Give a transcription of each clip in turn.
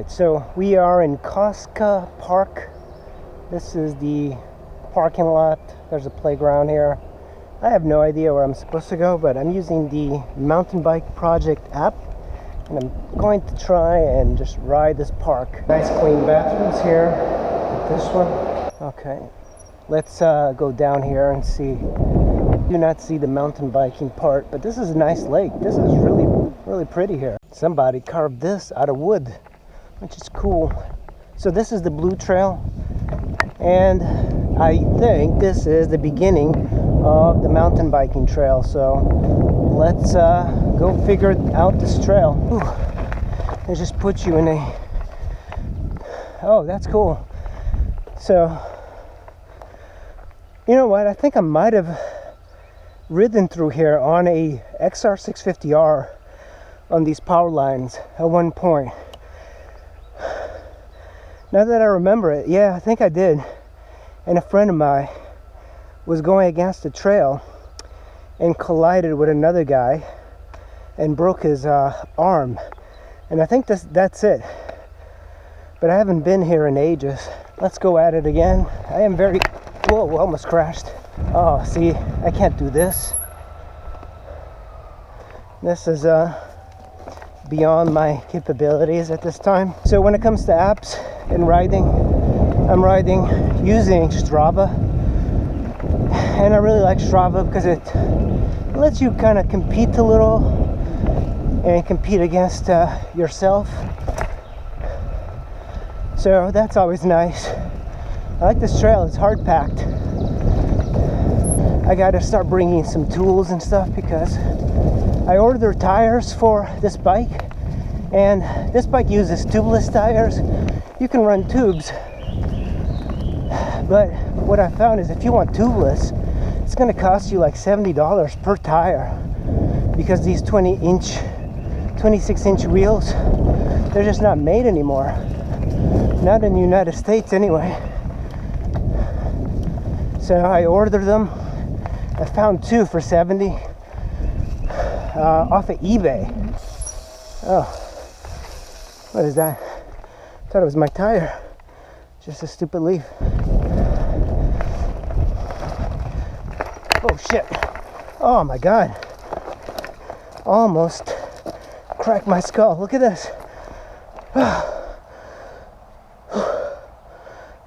Alright, so we are in Cosca Park. This is the parking lot. There's a playground here. I have no idea where I'm supposed to go, but I'm using the mountain bike project app, and I'm going to try and just ride this park. Nice clean bathrooms here. This one. Okay, let's go down here and see. Do not see the mountain biking part, but this is a nice lake. This is really pretty here. Somebody carved this out of wood, which is cool. So this is the blue trail, and I think this is the beginning of the mountain biking trail. So let's go figure out this trail. Ooh, it just puts you in a... Oh, that's cool. So, you know what? I think I might have ridden through here on a XR650R on these power lines at one point. Now that I remember it, yeah, I think I did. And a friend of mine was going against the trail and collided with another guy and broke his arm. And I think that's it. But I haven't been here in ages. Let's go at it again. I am very... Whoa, almost crashed. Oh, see, I can't do this. This is beyond my capabilities at this time. So when it comes to apps and riding, I'm riding using Strava. And I really like Strava because it lets you kind of compete a little and compete against yourself. So that's always nice. I like this trail. It's hard packed. I gotta start bringing some tools and stuff because I ordered tires for this bike, and this bike uses tubeless tires. You can run tubes, but what I found is if you want tubeless, it's gonna cost you like $70 per tire, because these 26-inch wheels, they're just not made anymore. Not in the United States anyway. So I ordered them. I found two for $70 off of eBay. Oh, what is that? I thought it was my tire. Just a stupid leaf. Oh shit. Oh my god. Almost cracked my skull. Look at this.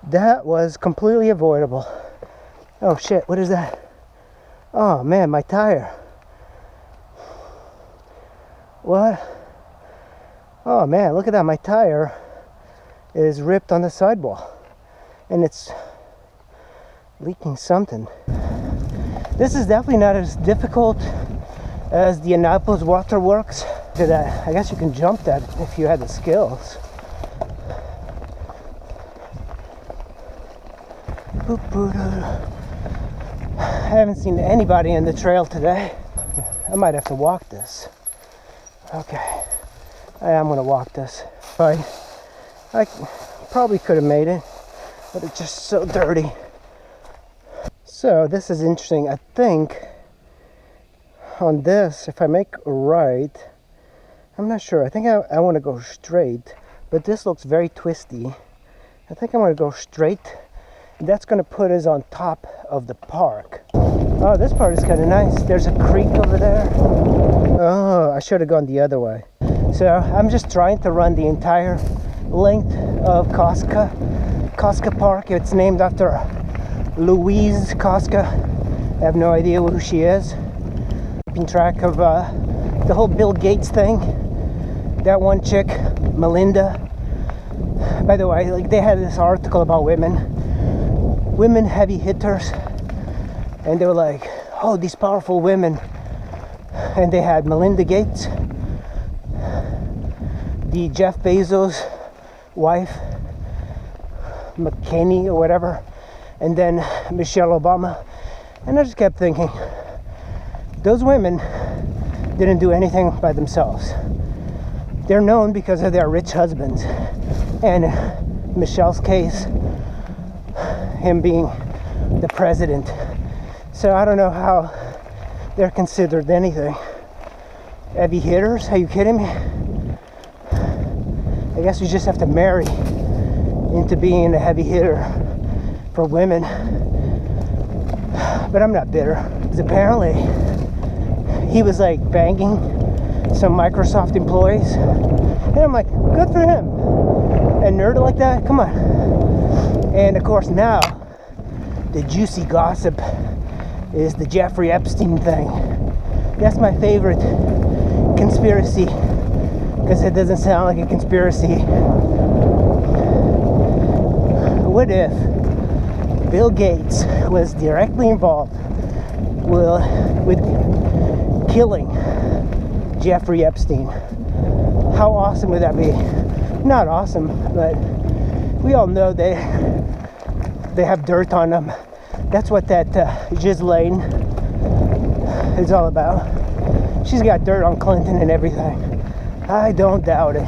That was completely avoidable. Oh shit, what is that? Oh man, my tire. What? Oh man, look at that. My tire is ripped on the sidewall. And it's leaking something. This is definitely not as difficult as the Annapolis Waterworks. I guess you can jump that if you had the skills. I haven't seen anybody in the trail today. I might have to walk this. Okay, I am gonna walk this. I probably could have made it, but it's just so dirty. So this is interesting. I think on this, if I make a right, I'm not sure. I think I want to go straight, but this looks very twisty. I think I want to go straight. That's going to put us on top of the park. Oh, this part is kind of nice. There's a creek over there. Oh, I should have gone the other way. So I'm just trying to run the entire length of Cosca Park. It's named after Louise Cosca. I have no idea who she is. Keeping track of the whole Bill Gates thing. That one chick, Melinda. By the way, like, they had this article about women heavy hitters, and they were like, oh, these powerful women, and they had Melinda Gates, the Jeff Bezos wife, McKinney or whatever, and then Michelle Obama. And I just kept thinking, those women didn't do anything by themselves. They're known because of their rich husbands, and in Michelle's case, him being the president. So I don't know how they're considered anything. Heavy hitters? Are you kidding me? I guess you just have to marry into being a heavy hitter for women. But I'm not bitter, because apparently he was like banging some Microsoft employees, and I'm like, good for him. A nerd like that, come on. And of course now the juicy gossip is the Jeffrey Epstein thing. That's my favorite conspiracy, because it doesn't sound like a conspiracy. What if Bill Gates was directly involved with killing Jeffrey Epstein? How awesome would that be? Not awesome, but we all know they have dirt on them. That's what that Ghislaine is all about. She's got dirt on Clinton and everything. I don't doubt it.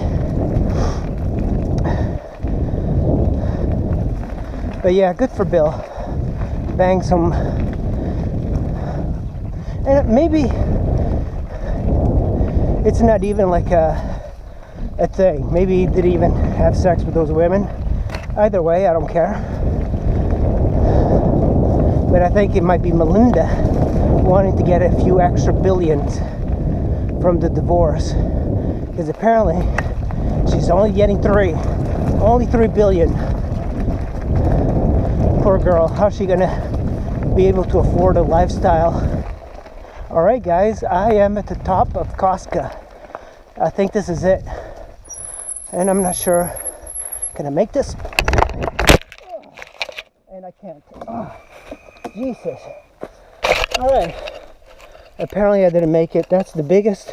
But yeah, good for Bill. Bang some. And maybe it's not even like a thing. Maybe he didn't even have sex with those women. Either way, I don't care. But I think it might be Melinda wanting to get a few extra billions from the divorce. Because apparently she's only getting only 3 billion. Poor girl, how's she gonna be able to afford a lifestyle? Alright guys, I am at the top of Koska. I think this is it. And I'm not sure. Can I make this? And I can't. Oh, Jesus. Alright. Apparently I didn't make it. That's the biggest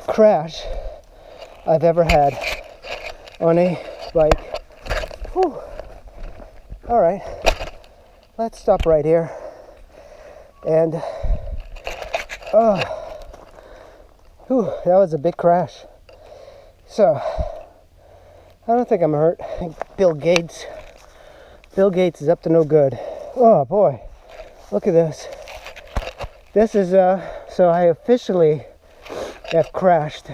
crash I've ever had on a bike. Whew. Alright. Let's stop right here. And whew, that was a big crash. So I don't think I'm hurt. I think Bill Gates is up to no good. Oh boy, look at this. This is so I officially have crashed.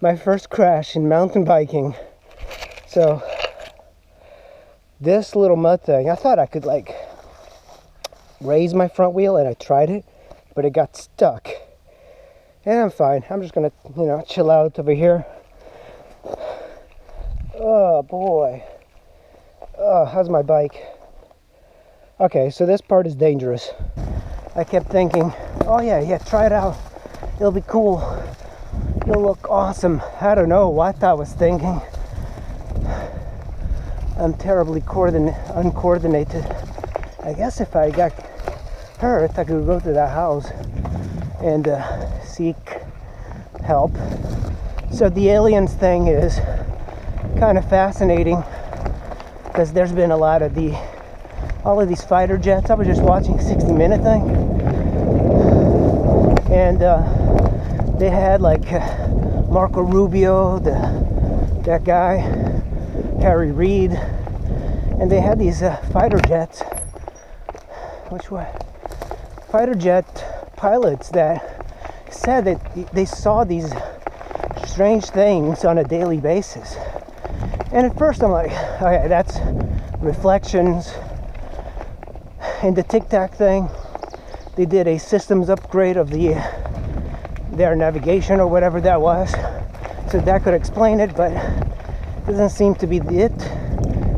My first crash in mountain biking. So this little mud thing, I thought I could like raise my front wheel, and I tried it, but it got stuck. And I'm fine. I'm just gonna, chill out over here. Oh boy. Oh, how's my bike? Okay, so this part is dangerous. I kept thinking, oh yeah, try it out. It'll be cool. It'll look awesome. I don't know what I was thinking. I'm terribly uncoordinated. I guess if I got hurt, I could go to that house and seek help. So the aliens thing is kind of fascinating, because there's been a lot of all of these fighter jets. I was just watching 60 Minute thing, and they had like Marco Rubio, that guy, Harry Reid, and they had these fighter jets. Which were fighter jet pilots that said that they saw these strange things on a daily basis. And at first I'm like, okay, that's reflections. In the Tic Tac thing, they did a systems upgrade of their navigation or whatever that was, so that could explain it, but it doesn't seem to be it,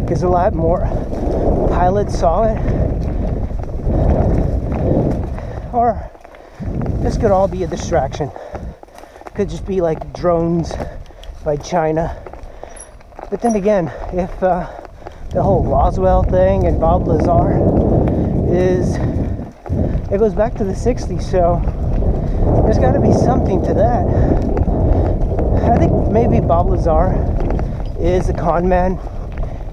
because a lot more pilots saw it. Or this could all be a distraction. Could just be like drones by China. But then again, if the whole Roswell thing and Bob Lazar it goes back to the 60s, so there's got to be something to that. I think maybe Bob Lazar is a con man,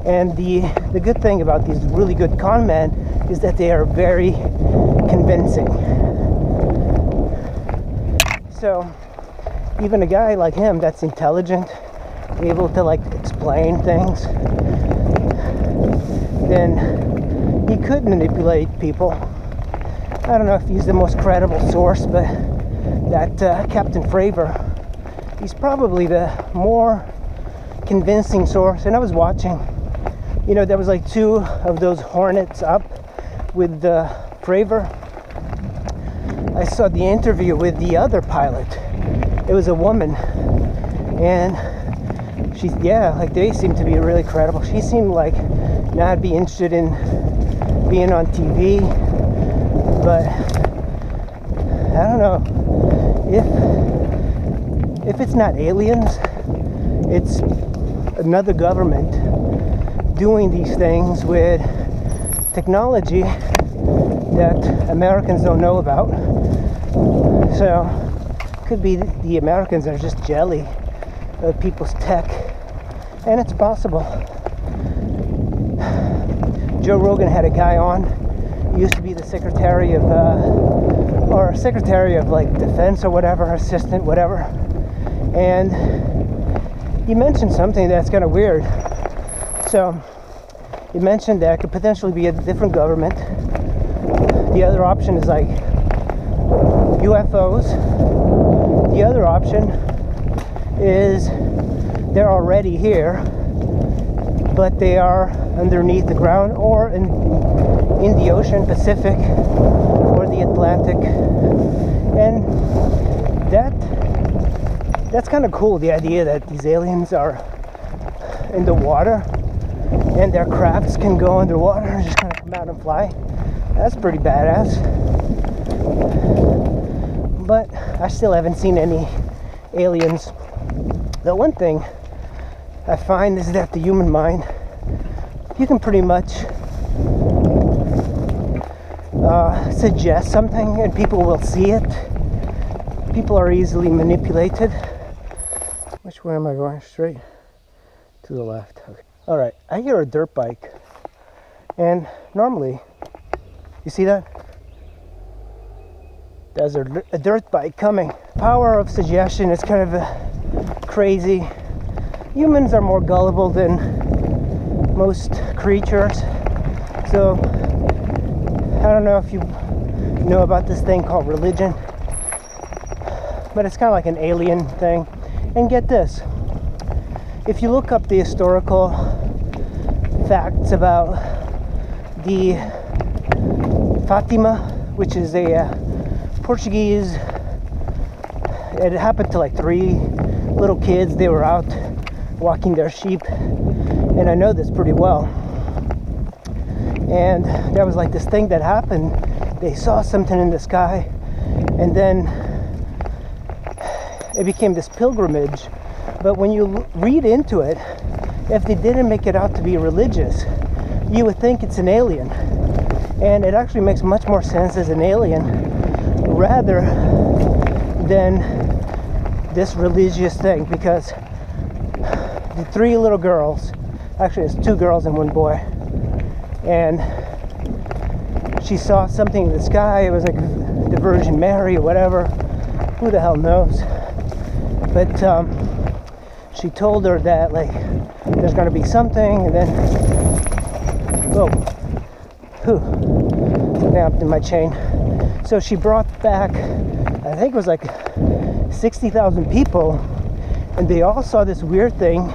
and the good thing about these really good con men is that they are very convincing. So even a guy like him that's intelligent, able to like explain things, then he could manipulate people. I don't know if he's the most credible source, but that Captain Fravor, he's probably the more convincing source. And I was watching, you know, there was like 2 of those Hornets up with the Fravor. I saw the interview with the other pilot. It was a woman, and she's, yeah, like they seemed to be really credible. She seemed like not be interested in being on TV, but I don't know if it's not aliens, it's another government doing these things with technology that Americans don't know about. So could be the Americans are just jelly of people's tech, and it's possible. Joe Rogan had a guy on. He used to be the secretary of like defense or whatever, assistant, whatever. And he mentioned something that's kind of weird. So he mentioned that it could potentially be a different government. The other option is like UFOs. The other option is they're already here, but they are underneath the ground or in the ocean, Pacific or the Atlantic. And that's kind of cool, the idea that these aliens are in the water and their crafts can go underwater and just kind of come out and fly. That's pretty badass. But I still haven't seen any aliens. The one thing I find is that the human mind, you can pretty much suggest something and people will see it. People are easily manipulated. Which way am I going? Straight? To the left. Okay. Alright, I hear a dirt bike. And normally, you see that? There's a dirt bike coming. Power of suggestion is kind of crazy. Humans are more gullible than most creatures. So, I don't know if you know about this thing called religion, but it's kind of like an alien thing. And get this, if you look up the historical facts about the Fatima, which is a Portuguese, it happened to like 3 little kids. They were out walking their sheep, and I know this pretty well. And there was like this thing that happened. They saw something in the sky, and then it became this pilgrimage. But when you read into it, if they didn't make it out to be religious, you would think it's an alien. And it actually makes much more sense as an alien rather than this religious thing, because the 3 little girls, actually it's 2 girls and 1 boy, and she saw something in the sky. It was like the Virgin Mary or whatever, who the hell knows. But she told her that like there's gonna be something, and then something happened in my chain. So she brought back, I think it was like 60,000 people, and they all saw this weird thing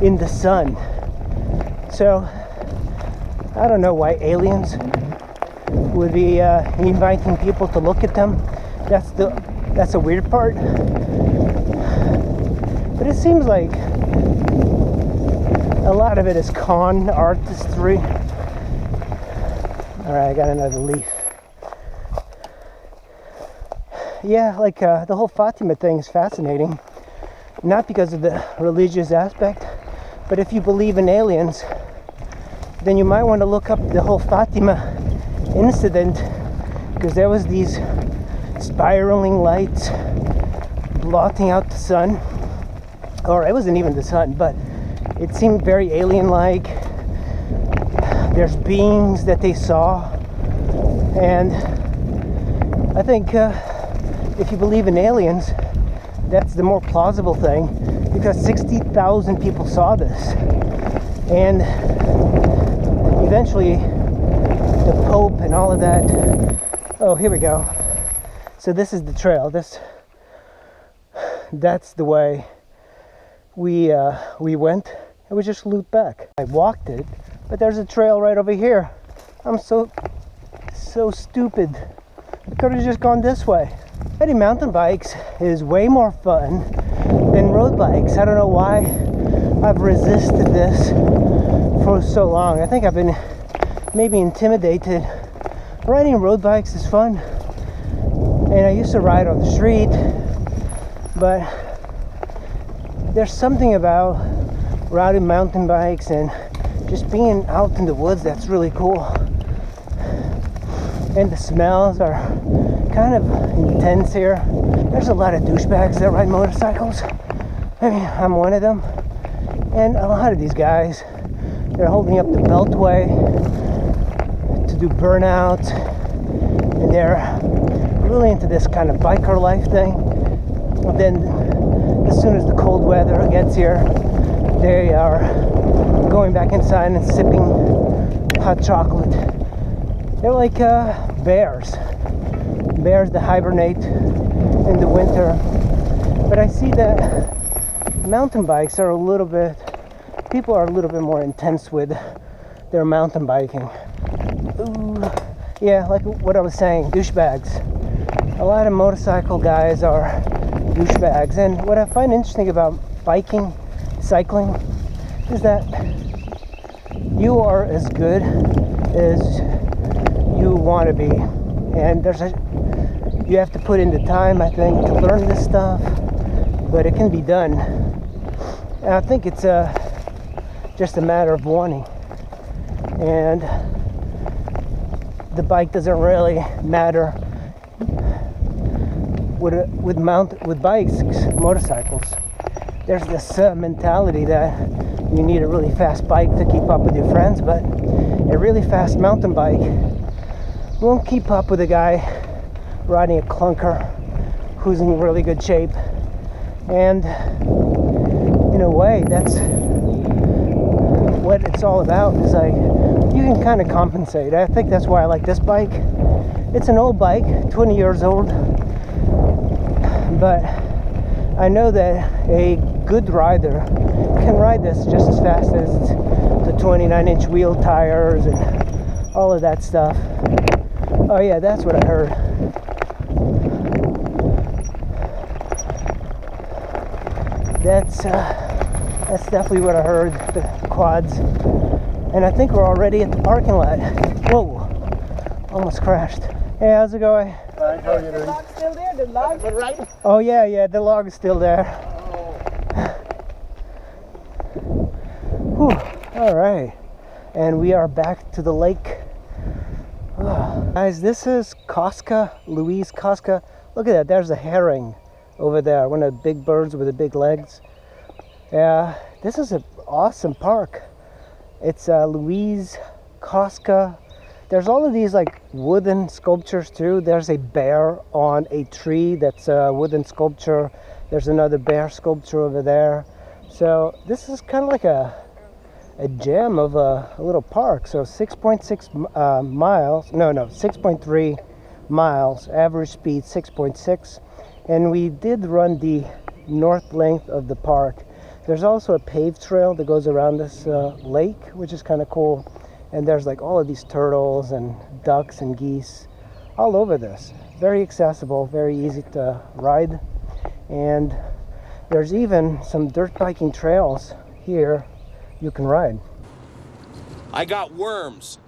in the sun. So I don't know why aliens would be inviting people to look at them. That's the weird part. But it seems like a lot of it is con artistry. Alright, I got another leaf. Yeah, like the whole Fatima thing is fascinating. Not because of the religious aspect, but if you believe in aliens, then you might want to look up the whole Fatima incident, because there was these spiraling lights blotting out the sun. Or it wasn't even the sun, but it seemed very alien-like. There's beings that they saw, and I think if you believe in aliens, that's the more plausible thing, because 60,000 people saw this, and eventually the Pope and all of that. Oh, here we go. So this is the trail. That's the way we went and we just looped back. I walked it, but there's a trail right over here. I'm so stupid. I could have just gone this way. Riding mountain bikes is way more fun than road bikes. I don't know why I've resisted this for so long. I think I've been maybe intimidated. Riding road bikes is fun, and I used to ride on the street, but there's something about riding mountain bikes and just being out in the woods that's really cool. And the smells are kind of intense here. There's a lot of douchebags that ride motorcycles. I mean, I'm one of them. And a lot of these guys, they're holding up the beltway to do burnouts, and they're really into this kind of biker life thing. And then as soon as the cold weather gets here, they are going back inside and sipping hot chocolate. They're like bears that hibernate in the winter. But I see that mountain bikes are people are a little bit more intense with their mountain biking. Ooh, yeah, like what I was saying, douchebags. A lot of motorcycle guys are douchebags. And what I find interesting about cycling, is that you are as good as you want to be, and you have to put in the time, I think, to learn this stuff, but it can be done. And I think it's just a matter of wanting, and the bike doesn't really matter with bikes, motorcycles. There's this mentality that you need a really fast bike to keep up with your friends, but a really fast mountain bike won't keep up with a guy riding a clunker who's in really good shape. And in a way, that's what it's all about. Is like, you can kind of compensate. I think that's why I like this bike. It's an old bike, 20 years old, but I know that a good rider can ride this just as fast as the 29-inch wheel tires and all of that stuff. Oh yeah, that's what I heard. That's definitely what I heard, the quads. And I think we're already at the parking lot. Whoa, almost crashed. Hey, how's it going? Alright, how are you doing? The log's still there, the log? Right? Oh yeah, the log is still there. Whew, alright. And we are back to the lake. Guys, this is Koska, Louise Koska. Look at that, there's a herring over there, one of the big birds with the big legs. Yeah, this is an awesome park. It's Louise Koska. There's all of these like wooden sculptures too. There's a bear on a tree that's a wooden sculpture. There's another bear sculpture over there. So this is kind of like a gem of a little park. So 6.6 miles, no, 6.3 miles, average speed 6.6. And we did run the north length of the park. There's also a paved trail that goes around this lake, which is kind of cool. And there's like all of these turtles and ducks and geese all over this. Very accessible, very easy to ride. And there's even some dirt biking trails here you can ride. I got worms.